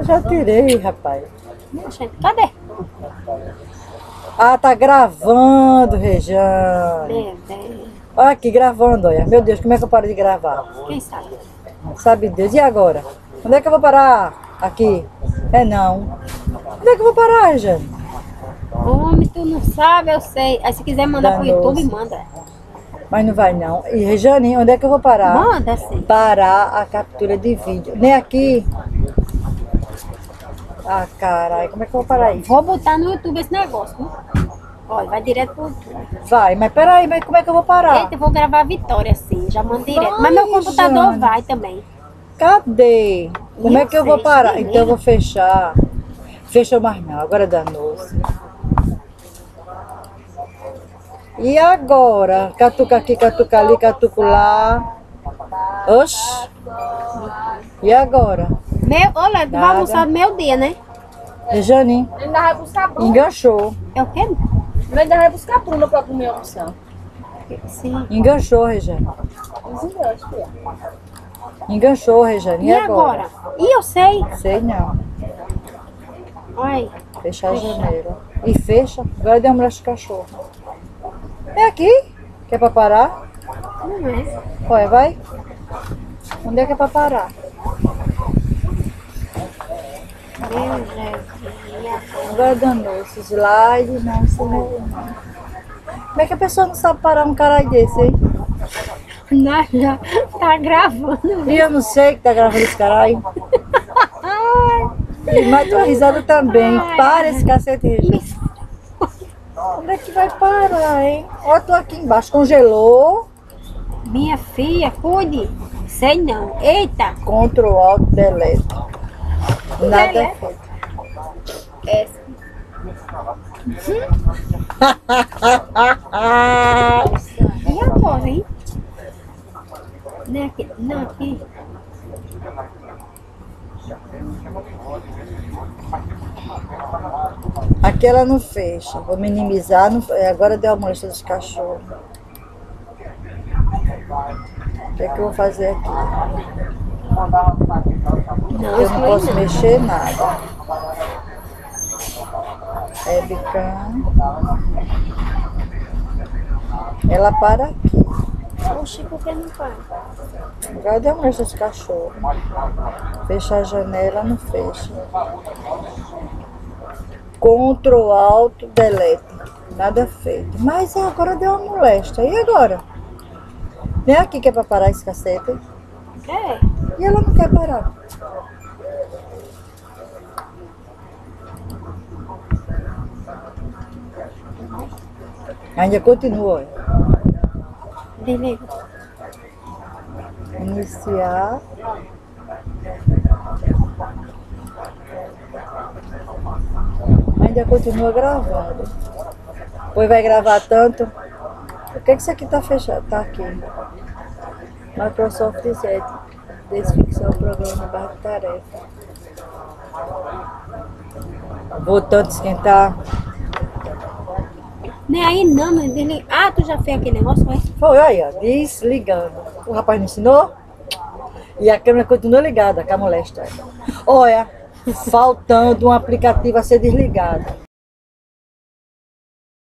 Já tirei, rapaz. Gente, cadê? Ah, tá gravando, Rejane. Bebê. Olha aqui, gravando, olha. Meu Deus, como é que eu paro de gravar? Quem sabe? Sabe Deus. E agora? Onde é que eu vou parar? Aqui? É não. Onde é que eu vou parar, Rejane? Homem, tu não sabe, eu sei. Aí se quiser mandar pro Danou-se. YouTube, manda. Mas não vai não. E Rejane, onde é que eu vou parar? Manda sim. Parar a captura de vídeo. Nem aqui. Ah, caralho, como é que eu vou parar isso? Vou botar no YouTube esse negócio, viu? Olha, vai direto pro YouTube. Vai, mas peraí, mas como é que eu vou parar? Eita, eu vou gravar a Vitória assim, já mando direto. Vai, Mas meu computador Jane. vai também. Cadê? Como é que eu vou sei, parar? menina. Então eu vou fechar. Fechou mais não, agora danou-se. E agora? Catuca aqui, catuca ali, catuco lá. Oxi. E agora? Olha, tu vai Nada. almoçar no meu dia, né? Rejane, Ainda vai buscar Bruna. enganchou. É o quê? Ainda vai buscar Bruna pra comer a almoção. Sim. Enganchou, Rejane. Os ingressos, filha. Enganchou, Rejane. E agora? E eu sei. Sei não. Olha, Fechar a janela. E fecha. Agora deu uma mulher de cachorro. É aqui? Que é pra parar? não é. Olha, vai. Onde é que é pra parar? Meu Jesus. E agora? Agora danou-se. Slide, não se move, não. Como é que a pessoa não sabe parar um cara desse, hein? Não, já tá gravando. E eu não sei que tá gravando esse caralho. E mais tua risada também. Ai. Para esse cacete, Regina. Onde é que vai parar, hein? Ó, tô aqui embaixo. Congelou. Minha filha, cuide. Sei não. Eita. Ctrl Alt Delete. Nada É. feito. Essa. E agora, hein? Não, aqui. Não, aqui. Aqui ela não fecha. Vou minimizar. Agora deu a moléstia dos cachorros. O que é que eu vou fazer aqui? Não, Eu não posso não. mexer nada. Webcam. Ela para aqui. Oxi, por que não para? Agora deu a moléstia dos cachorros. Fecha a janela, não fecha. Ctrl Alt Delete. Nada feito. Mas agora deu uma moléstia. E agora? Vem aqui que é pra parar esse cacete. É. E ela não quer parar. Ainda continua. Olha. Desliga. Iniciar. Ainda continua gravando. Depois vai gravar tanto. Por que isso aqui tá fechado? Tá aqui. Microsoft 7. Desfixar o programa barra de tarefa. Voltando a esquentar. Nem aí não, mas desliga. Ah, tu já fez aquele negócio, vai? Foi, aí, ó, desligando. O rapaz me ensinou. E a câmera continua ligada, com a moléstia. Olha, faltando um aplicativo a ser desligado.